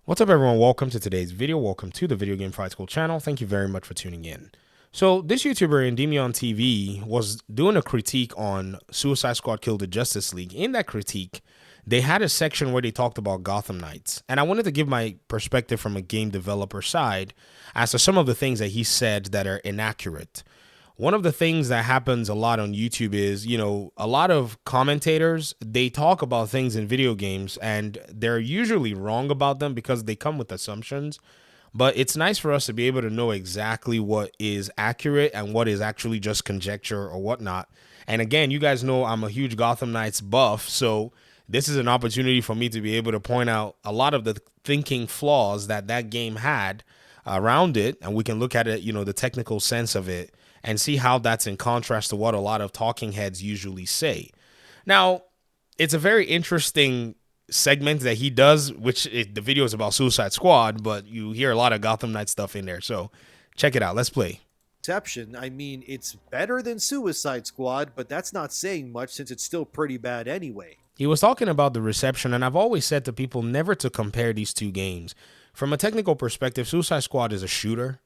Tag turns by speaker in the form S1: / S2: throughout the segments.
S1: What's up, everyone? Welcome to today's video. Welcome to the Video Game Fight School channel. Thank you very much for tuning in. So this YouTuber, Endymion TV, was doing a critique on Suicide Squad Kill the Justice League. In that critique, they had a section where they talked about Gotham Knights. And I wanted to give my perspective from a game developer side as to some of the things that he said that are inaccurate. One of the things that happens a lot on YouTube is, a lot of commentators, they talk about things in video games and they're usually wrong about them because they come with assumptions. But it's nice for us to be able to know exactly what is accurate and what is actually just conjecture or whatnot. And again, you guys know I'm a huge Gotham Knights buff, so this is an opportunity for me to be able to point out a lot of the thinking flaws that that game had around it, and we can look at it, the technical sense of it, and see how that's in contrast to what a lot of talking heads usually say. Now, it's a very interesting segment that he does, the video is about Suicide Squad, but you hear a lot of Gotham Knight stuff in there. So check it out. Let's play.
S2: Exception. I mean, it's better than Suicide Squad, but that's not saying much since it's still pretty bad anyway.
S1: He was talking about the reception, and I've always said to people never to compare these two games. From a technical perspective, Suicide Squad is a shooter.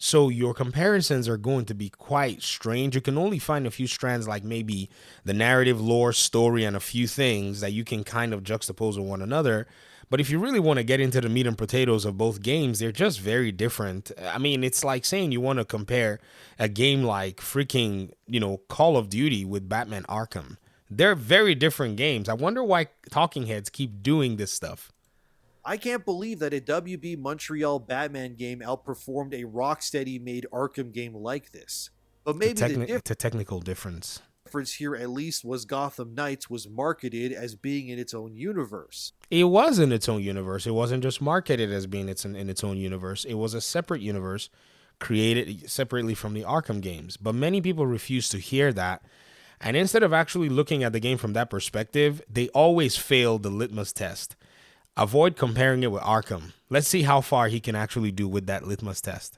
S1: So your comparisons are going to be quite strange. You can only find a few strands, like maybe the narrative, lore, story, and a few things that you can kind of juxtapose with one another. But if you really want to get into the meat and potatoes of both games, they're just very different. I mean, it's like saying you want to compare a game like freaking, Call of Duty with Batman Arkham. They're very different games. I wonder why talking heads keep doing this stuff.
S2: I can't believe that a WB Montreal Batman game outperformed a Rocksteady-made Arkham game like this. But maybe
S1: It's a technical difference.
S2: difference here at least was Gotham Knights was marketed as being in its own universe.
S1: It was in its own universe. It wasn't just marketed as being in its own universe. It was a separate universe created separately from the Arkham games. But many people refuse to hear that. And instead of actually looking at the game from that perspective, they always fail the litmus test. Avoid comparing it with Arkham. Let's see how far he can actually do with that litmus test.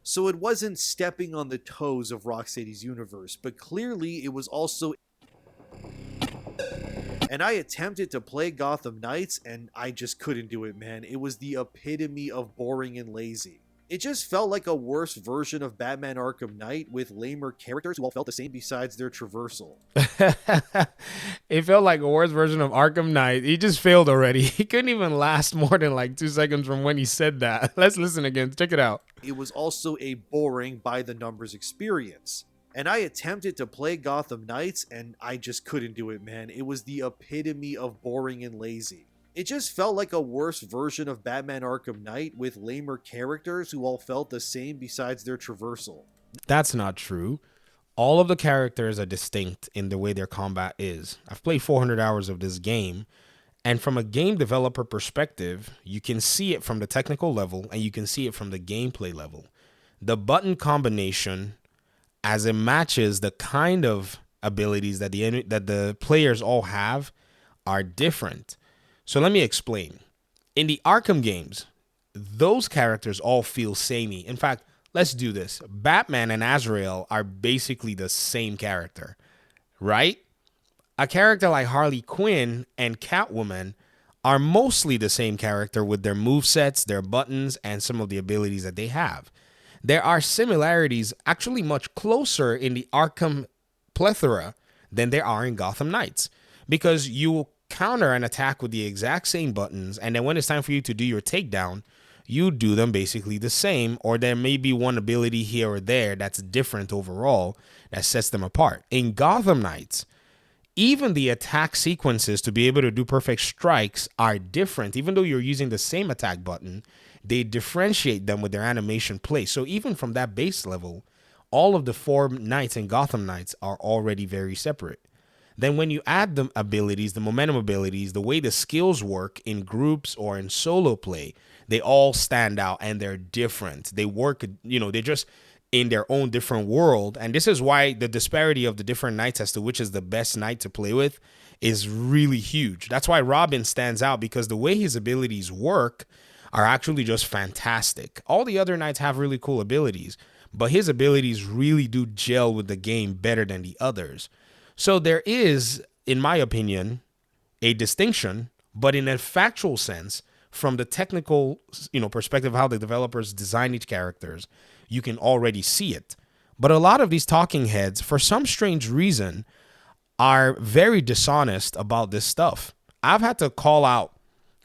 S2: So it wasn't stepping on the toes of Rocksteady's universe, but clearly it was also... And I attempted to play Gotham Knights, and I just couldn't do it, man. It was the epitome of boring and lazy. It just felt like a worse version of Batman Arkham Knight with lamer characters who all felt the same besides their traversal.
S1: It felt like a worse version of Arkham Knight. He just failed already. He couldn't even last more than like 2 seconds from when he said that. Let's listen again. Check it out.
S2: It was also a boring by-the-numbers experience. And I attempted to play Gotham Knights, and I just couldn't do it, man. It was the epitome of boring and lazy. It just felt like a worse version of Batman Arkham Knight with lamer characters who all felt the same besides their traversal.
S1: That's not true. All of the characters are distinct in the way their combat is. I've played 400 hours of this game, and from a game developer perspective, you can see it from the technical level and you can see it from the gameplay level. The button combination, as it matches the kind of abilities that the players all have, are different. So let me explain. In the Arkham games, those characters all feel samey. In fact, let's do this. Batman and Azrael are basically the same character, right? A character like Harley Quinn and Catwoman are mostly the same character with their movesets, their buttons, and some of the abilities that they have. There are similarities actually much closer in the Arkham plethora than there are in Gotham Knights, because you counter an attack with the exact same buttons, and then when it's time for you to do your takedown, you do them basically the same, or there may be one ability here or there that's different overall that sets them apart. In Gotham Knights, even the attack sequences to be able to do perfect strikes are different. Even though you're using the same attack button, they differentiate them with their animation play. So even from that base level, all of the 4 knights in Gotham Knights are already very separate. Then when you add the abilities, the momentum abilities, the way the skills work in groups or in solo play, they all stand out and they're different. They work, they're just in their own different world. And this is why the disparity of the different knights as to which is the best knight to play with is really huge. That's why Robin stands out, because the way his abilities work are actually just fantastic. All the other knights have really cool abilities, but his abilities really do gel with the game better than the others. So there is, in my opinion, a distinction, but in a factual sense, from the technical, perspective of how the developers design each characters, you can already see it. But a lot of these talking heads, for some strange reason, are very dishonest about this stuff. I've had to call out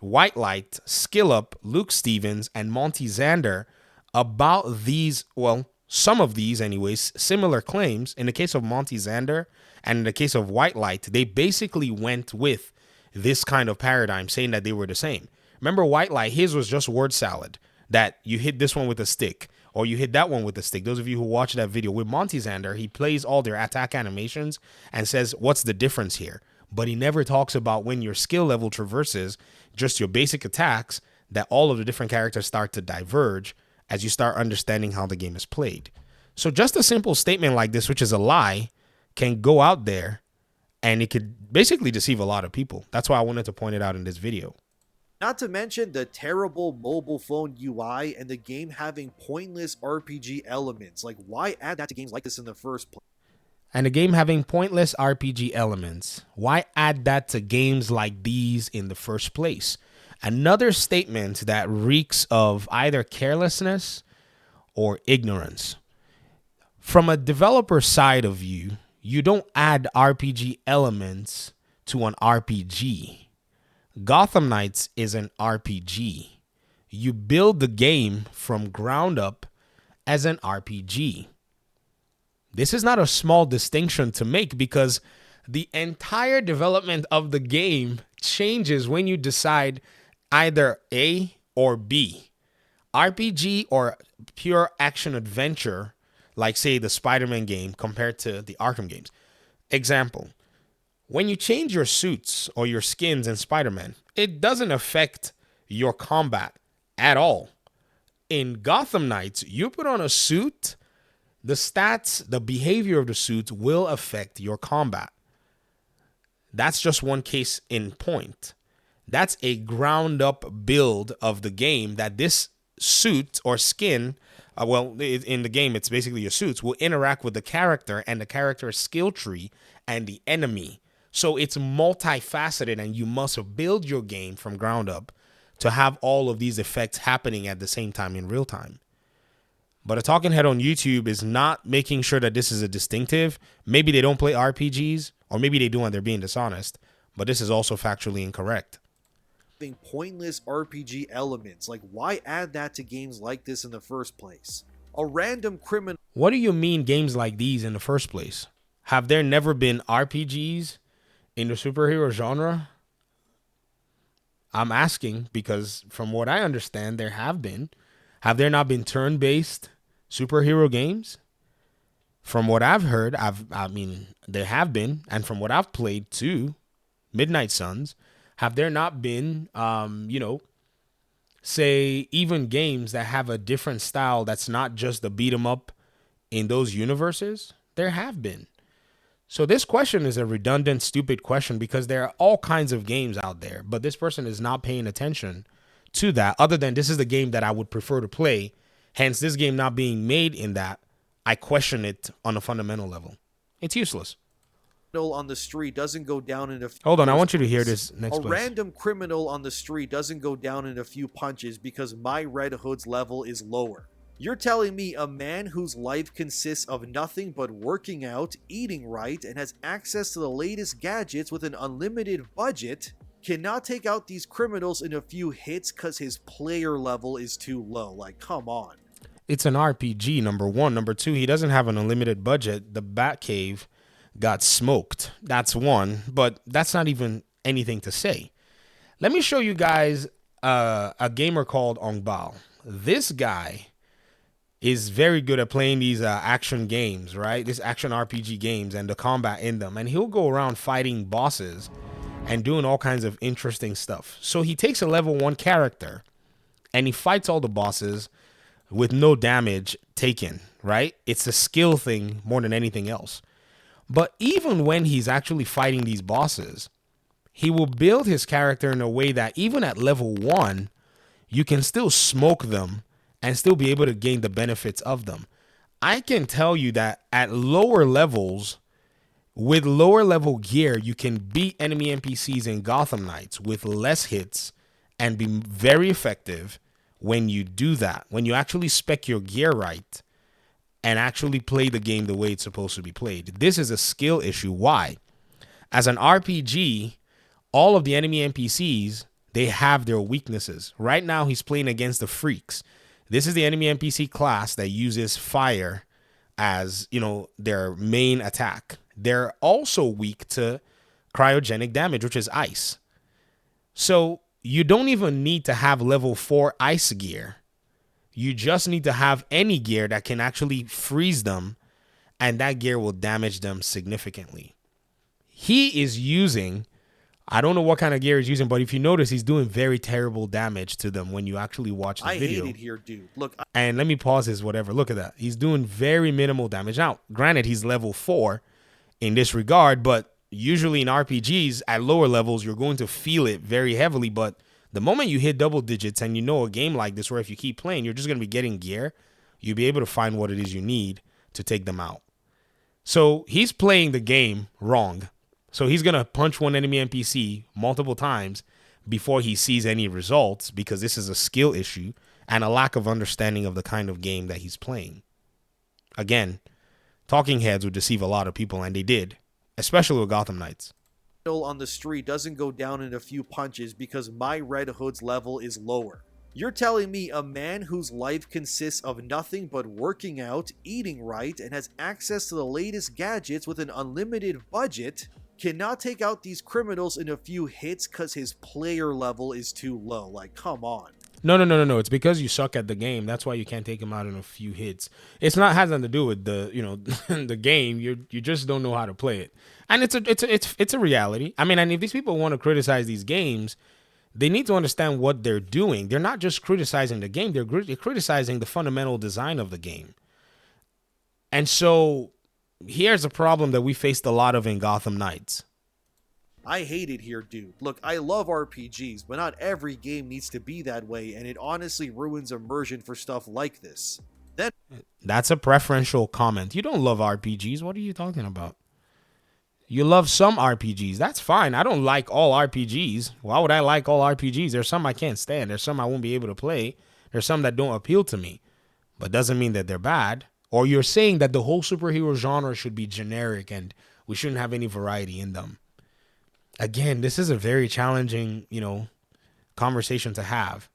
S1: White Light, Skill Up, Luke Stevens, and Monty Xander about these, well, some of these anyways, similar claims. In the case of Monty Xander and in the case of White Light, they basically went with this kind of paradigm, saying that they were the same. Remember White Light, his was just word salad, that you hit this one with a stick or you hit that one with a stick. Those of you who watch that video, with Monty Xander, he plays all their attack animations and says, what's the difference here? But he never talks about when your skill level traverses just your basic attacks, that all of the different characters start to diverge as you start understanding how the game is played. So just a simple statement like this, which is a lie, can go out there and it could basically deceive a lot of people. That's why I wanted to point it out in this video.
S2: Not to mention the terrible mobile phone UI and the game having pointless RPG elements. Like, why add that to games like this in the first place?
S1: And the game having pointless RPG elements. Why add that to games like these in the first place? Another statement that reeks of either carelessness or ignorance. From a developer side of you, you don't add RPG elements to an RPG. Gotham Knights is an RPG. You build the game from ground up as an RPG. This is not a small distinction to make, because the entire development of the game changes when you decide either A or B. RPG or pure action adventure, like say the Spider-Man game compared to the Arkham games. Example, when you change your suits or your skins in Spider-Man, it doesn't affect your combat at all. In Gotham Knights, you put on a suit, the stats, the behavior of the suit will affect your combat. That's just one case in point. That's a ground up build of the game, that this suit or skin, in the game, it's basically your suits, will interact with the character and the character's skill tree and the enemy. So it's multifaceted, and you must build your game from ground up to have all of these effects happening at the same time in real time. But a talking head on YouTube is not making sure that this is a distinctive. Maybe they don't play RPGs, or maybe they do and they're being dishonest, but this is also factually incorrect.
S2: Pointless RPG elements. Like, why add that to games like this in the first place? A random criminal.
S1: What do you mean games like these in the first place? Have there never been RPGs in the superhero genre? I'm asking because from what I understand, there have been. Have there not been turn-based superhero games? From what I've heard, I mean, there have been, and from what I've played too, Midnight Suns, have there not been, say even games that have a different style that's not just the beat 'em up in those universes? There have been. So this question is a redundant, stupid question, because there are all kinds of games out there, but this person is not paying attention to that, other than this is the game that I would prefer to play. Hence, this game not being made in that, I question it on a fundamental level. It's useless.
S2: On the street doesn't go down in a few.
S1: Hold on, I want you to hear this next
S2: A
S1: place.
S2: random criminal on the street doesn't go down in a few punches because my Red Hood's level is lower. You're telling me a man whose life consists of nothing but working out, eating right, and has access to the latest gadgets with an unlimited budget cannot take out these criminals in a few hits because his player level is too low? Like, come on.
S1: It's an RPG, number one. Number two, he doesn't have an unlimited budget. The Batcave got smoked. That's one, but that's not even anything to say. Let me show you guys a gamer called Ongbal. This guy is very good at playing these action games, right? This action RPG games and the combat in them. And he'll go around fighting bosses and doing all kinds of interesting stuff. So he takes a level 1 character and he fights all the bosses with no damage taken, right? It's a skill thing more than anything else. But even when he's actually fighting these bosses, he will build his character in a way that even at level 1, you can still smoke them and still be able to gain the benefits of them. I can tell you that at lower levels, with lower level gear, you can beat enemy NPCs in Gotham Knights with less hits and be very effective when you do that, when you actually spec your gear right and actually play the game the way it's supposed to be played. This is a skill issue. Why? As an RPG, all of the enemy NPCs, they have their weaknesses. Right now, he's playing against the freaks. This is the enemy NPC class that uses fire as, their main attack. They're also weak to cryogenic damage, which is ice. So you don't even need to have level 4 ice gear. You just need to have any gear that can actually freeze them, and that gear will damage them significantly. He is using, I don't know what kind of gear he's using, but if you notice, he's doing very terrible damage to them when you actually watch the video.
S2: I hate it here, dude. Look,
S1: and let me pause this, whatever. Look at that. He's doing very minimal damage. Now, granted, he's level 4 in this regard, but usually in RPGs at lower levels, you're going to feel it very heavily. But the moment you hit double digits and a game like this where if you keep playing, you're just going to be getting gear, you'll be able to find what it is you need to take them out. So he's playing the game wrong. So he's going to punch one enemy NPC multiple times before he sees any results, because this is a skill issue and a lack of understanding of the kind of game that he's playing. Again, talking heads would deceive a lot of people, and they did, especially with Gotham Knights.
S2: On the street doesn't go down in a few punches because my Red Hood's level is lower. You're telling me a man whose life consists of nothing but working out, eating right, and has access to the latest gadgets with an unlimited budget cannot take out these criminals in a few hits because his player level is too low? Like, come on.
S1: No. It's because you suck at the game. That's why you can't take him out in a few hits. It's not has nothing to do with the the game. You just don't know how to play it, and it's a reality. I mean, and if these people want to criticize these games, they need to understand what they're doing. They're not just criticizing the game. They're criticizing the fundamental design of the game. And so here's a problem that we faced a lot of in Gotham Knights.
S2: I hate it here, dude. Look, I love RPGs, but not every game needs to be that way, and it honestly ruins immersion for stuff like this.
S1: That's a preferential comment. You don't love RPGs. What are you talking about? You love some RPGs. That's fine. I don't like all RPGs. Why would I like all RPGs? There's some I can't stand. There's some I won't be able to play. There's some that don't appeal to me. But doesn't mean that they're bad. Or you're saying that the whole superhero genre should be generic and we shouldn't have any variety in them. Again, this is a very challenging, conversation to have.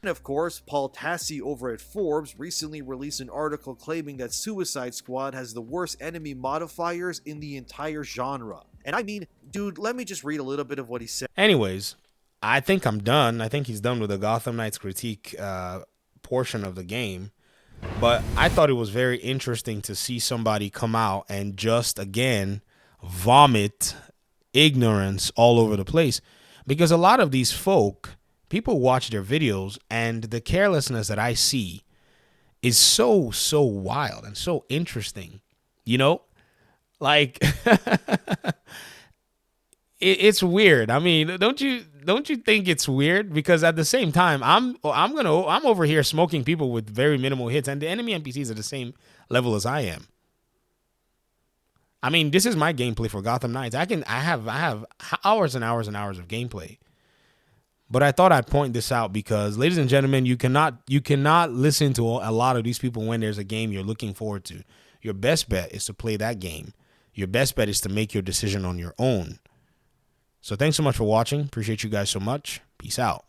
S2: And of course, Paul Tassi over at Forbes recently released an article claiming that Suicide Squad has the worst enemy modifiers in the entire genre. And I mean, dude, let me just read a little bit of what he said.
S1: Anyways, I think I'm done. I think he's done with the Gotham Knights critique portion of the game. But I thought it was very interesting to see somebody come out and just, again, vomit ignorance all over the place. Because a lot of these people watch their videos, and the carelessness that I see is so wild and so interesting. Like it's weird. I mean, don't you think it's weird? Because at the same time, I'm over here smoking people with very minimal hits, and the enemy NPCs are the same level as I am. I mean, this is my gameplay for Gotham Knights. I have hours and hours and hours of gameplay. But I thought I'd point this out because, ladies and gentlemen, you cannot listen to a lot of these people when there's a game you're looking forward to. Your best bet is to play that game. Your best bet is to make your decision on your own. So thanks so much for watching. Appreciate you guys so much. Peace out.